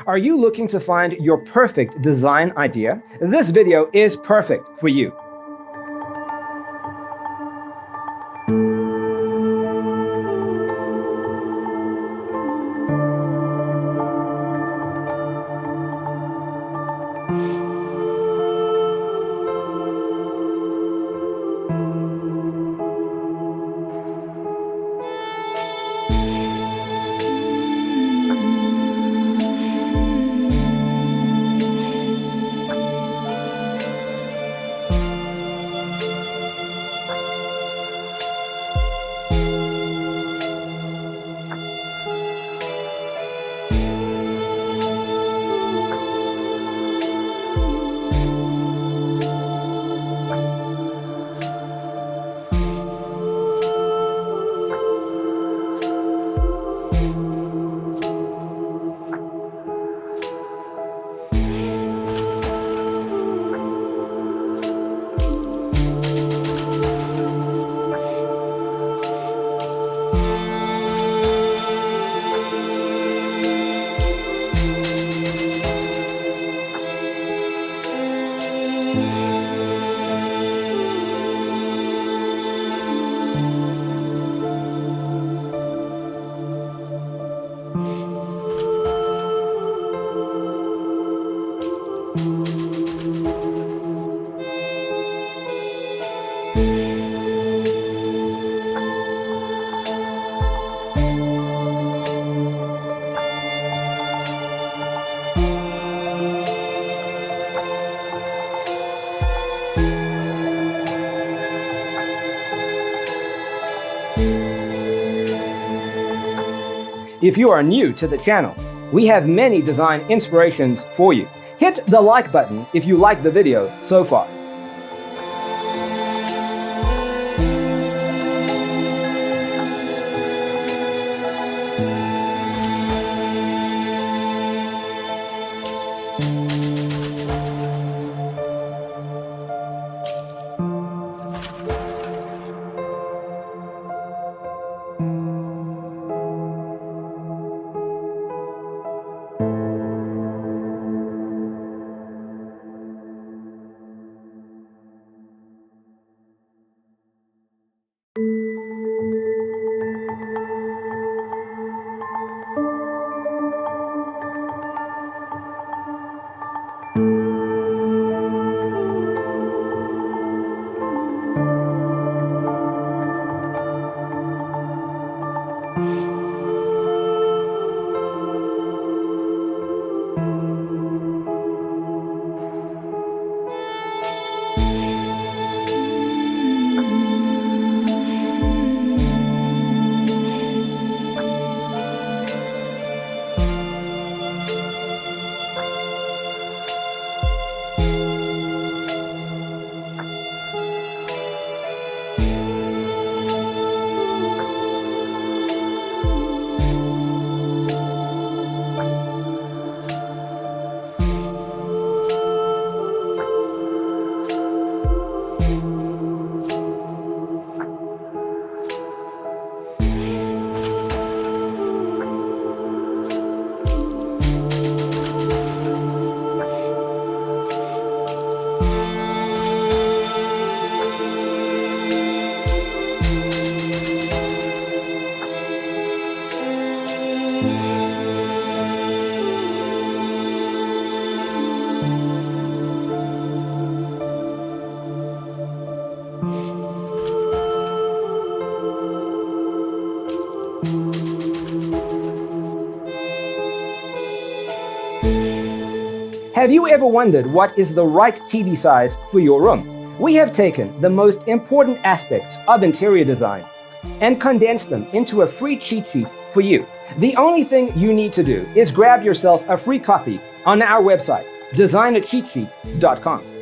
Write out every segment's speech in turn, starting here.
Are you looking to find your perfect design idea? This video is perfect for you. If you are new to the channel, we have many design inspirations for you. Hit the like button if you like the video so far. Have you ever wondered what is the right TV size for your room? We have taken the most important aspects of interior design and condensed them into a free cheat sheet for you. The only thing you need to do is grab yourself a free copy on our website, designercheatsheet.com.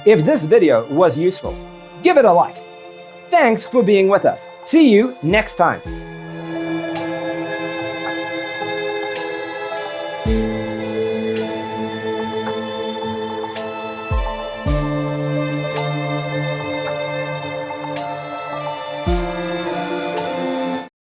If this video was useful, give it a like. Thanks for being with us. See you next time.